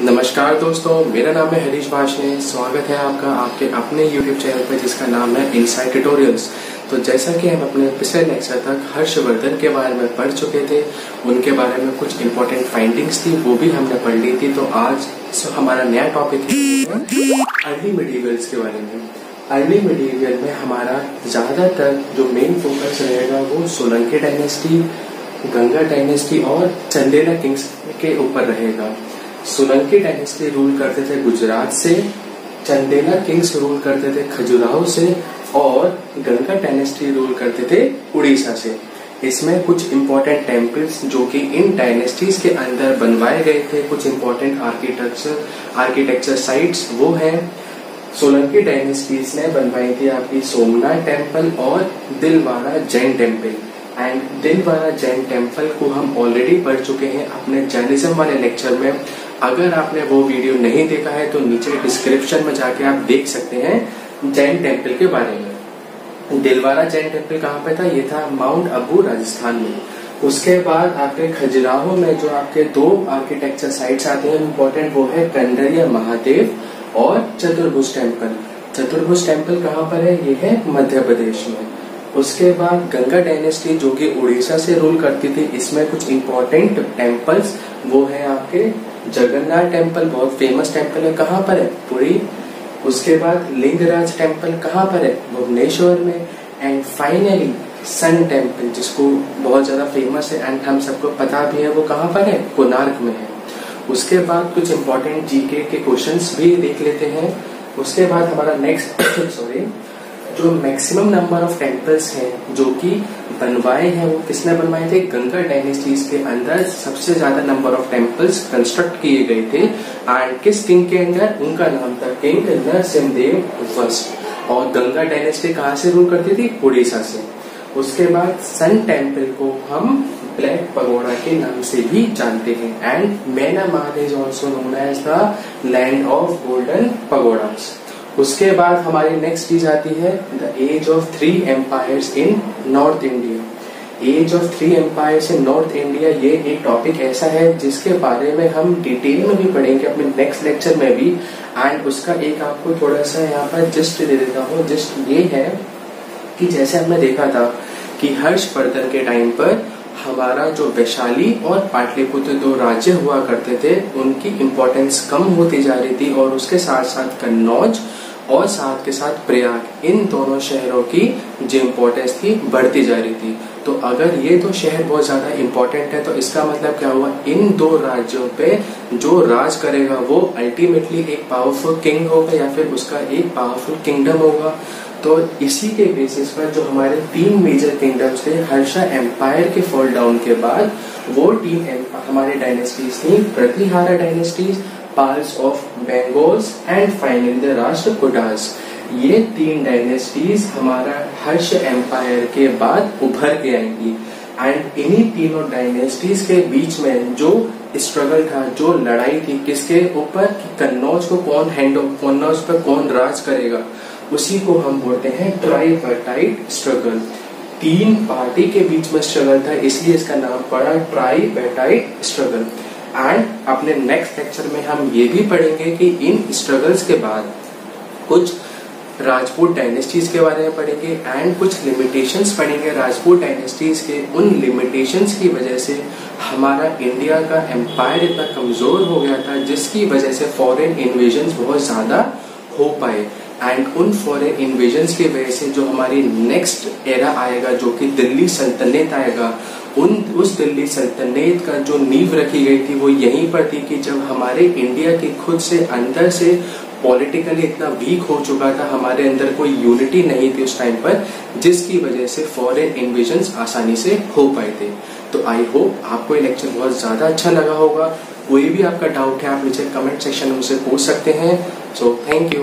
नमस्कार दोस्तों, मेरा नाम है हरीश भाषणे। स्वागत है आपका आपके अपने YouTube चैनल पर जिसका नाम है इनसाइट ट्यूटोरियल्स। तो जैसा कि हम अपने पिछले लेक्चर तक हर्षवर्धन के बारे में पढ़ चुके थे, उनके बारे में कुछ इंपॉर्टेंट फाइंडिंग्स थी वो भी हमने पढ़ ली थी। तो आज हमारा नया टॉपिक है अर्ली मिडीवल्स के बारे में। अर्ली मिडीवल में हमारा ज्यादातर जो मेन फोकस रहेगा वो सोलंकी डायनेस्टी, गंगा डायनेस्टी और चंदेला किंग्स के ऊपर रहेगा। सोलंकी डायनेस्टी रूल करते थे गुजरात से, चंदेला किंग्स रूल करते थे खजुराहो से और गंगा डायनेस्टी रूल करते थे उड़ीसा से। इसमें कुछ इंपॉर्टेंट टेम्पल्स जो कि इन डायनेस्टीज के अंदर बनवाए गए थे, कुछ इंपॉर्टेंट आर्किटेक्चर साइट्स वो हैं। सोलंकी डायनेस्टीज ने बनवाई थी आपकी सोमनाथ टेम्पल और Dilwara Jain temple. And Dilwara Jain temple को हम ऑलरेडी पढ़ चुके हैं अपने जैनिज्म वाले लेक्चर में। अगर आपने वो वीडियो नहीं देखा है तो नीचे डिस्क्रिप्शन में जाके आप देख सकते हैं जैन टेम्पल के बारे में। दिलवाड़ा जैन टेम्पल कहाँ पे था? ये था माउंट अबू, राजस्थान में। उसके बाद आपके खजुराहो में जो आपके दो आर्किटेक्चर साइट्स आते हैं इम्पोर्टेंट, वो है कंडरिया महादेव और चतुर्भुज टेम्पल। चतुर्भुज टेम्पल कहाँ पर है? ये है मध्य प्रदेश में। उसके बाद गंगा डायनेस्टी जो कि उड़ीसा से रूल करती थी, इसमें कुछ इंपॉर्टेंट टेम्पल्स वो है आपके जगन्नाथ टेम्पल, बहुत फेमस टेम्पल है। कहाँ पर है? पुरी। उसके बाद लिंगराज टेम्पल कहाँ पर है? भुवनेश्वर में। एंड फाइनली सन टेम्पल जिसको बहुत ज्यादा फेमस है एंड हम सबको पता भी है, वो कहाँ पर है? कोणार्क में है। उसके बाद कुछ इंपॉर्टेंट जीके के क्वेश्चंस भी देख लेते हैं। उसके बाद हमारा नेक्स्ट जो मैक्सिमम नंबर ऑफ टेम्पल्स हैं जो कि बनवाए हैं वो किसने बनवाए थे? गंगा डायनेस्टीज के अंदर सबसे ज्यादा नंबर ऑफ टेम्पल्स कंस्ट्रक्ट किए गए थे। एंड किस किंग के अंदर? उनका नाम था किंग नरसिंहदेव फर्स्ट। और गंगा डायनेस्टी कहाँ से रूल करती थी? उड़ीसा से। उसके बाद सन टेम्पल को हम ब्लैक पगोड़ा के नाम से भी जानते हैं। And Myanmar is also known as the land of golden pagodas. उसके बाद हमारी नेक्स्ट चीज आती है the age of 3 empires in north India. Age of 3 empires in north India ये एक टॉपिक ऐसा है जिसके बारे में हम डिटेल में भी पढ़ेंगे अपने नेक्स्ट लेक्चर में भी। एंड उसका एक आपको थोड़ा सा यहाँ पर जस्ट दे देता हूँ। जस्ट ये है कि जैसे हमने देखा था कि हर्षवर्धन के टाइम पर हमारा जो वैशाली और पाटलिपुत्र दो राज्य हुआ करते थे, उनकी इम्पोर्टेंस कम होती जा रही थी और उसके साथ साथ कन्नौज और साथ के साथ प्रयाग, इन दोनों शहरों की जो इम्पोर्टेंस थी बढ़ती जा रही थी। तो अगर ये दो शहर बहुत ज्यादा इम्पोर्टेंट है तो इसका मतलब क्या हुआ? इन दो राज्यों पे जो राज करेगा वो अल्टीमेटली एक पावरफुल किंग होगा या फिर उसका एक पावरफुल किंगडम होगा। तो इसी के बेसिस पर जो हमारे 3 मेजर किंगडम्स थे हर्षा एम्पायर के फॉल डाउन के बाद, वो 3 हमारे डायनेस्टीज थी। Pratihara dynasties, Palas of Bengals and finally the Rashtrakutas. ये 3 डायनेस्टीज हमारा हर्ष एम्पायर के बाद उभर के आएंगी। एंड इन्हीं तीनों डायनेस्टीज के बीच में जो स्ट्रगल था, जो लड़ाई थी, किसके ऊपर? कन्नौज को कन्नौज पर कौन राज करेगा, उसी को हम बोलते हैं ट्राइपार्टाइट स्ट्रगल। 3 पार्टी के बीच में स्ट्रगल था, इसलिए इसका नाम पड़ा ट्राइपार्टाइट स्ट्रगल। एंड अपने नेक्स्ट लेक्चर में हम ये भी पढ़ेंगे कि इन स्ट्रगल्स के बाद कुछ राजपूत डायनेस्टीज के बारे में पढ़ेंगे एंड कुछ लिमिटेशंस पढ़ेंगे राजपूत डायनेस्टीज के। उन लिमिटेशंस की वजह से हमारा इंडिया का एम्पायर इतना कमजोर हो गया था जिसकी वजह से फॉरेन इन्वेजन्स बहुत ज्यादा हो पाए। एंड उन फॉरेन इन्वेजन्स की वजह से जो हमारी नेक्स्ट एरा आएगा जो कि दिल्ली सल्तनत आएगा, उस दिल्ली सल्तनत का जो नींव रखी गई थी वो यहीं पर थी कि जब हमारे इंडिया की खुद से अंदर से पॉलिटिकली इतना वीक हो चुका था, हमारे अंदर कोई यूनिटी नहीं थी उस टाइम पर, जिसकी वजह से फॉरेन इन्वेजन्स आसानी से हो पाए थे। तो आई होप आपको ये लेक्चर बहुत ज्यादा अच्छा लगा होगा। कोई भी आपका डाउट है आप नीचे कमेंट सेक्शन में मुझसे पूछ सकते हैं। So thank you.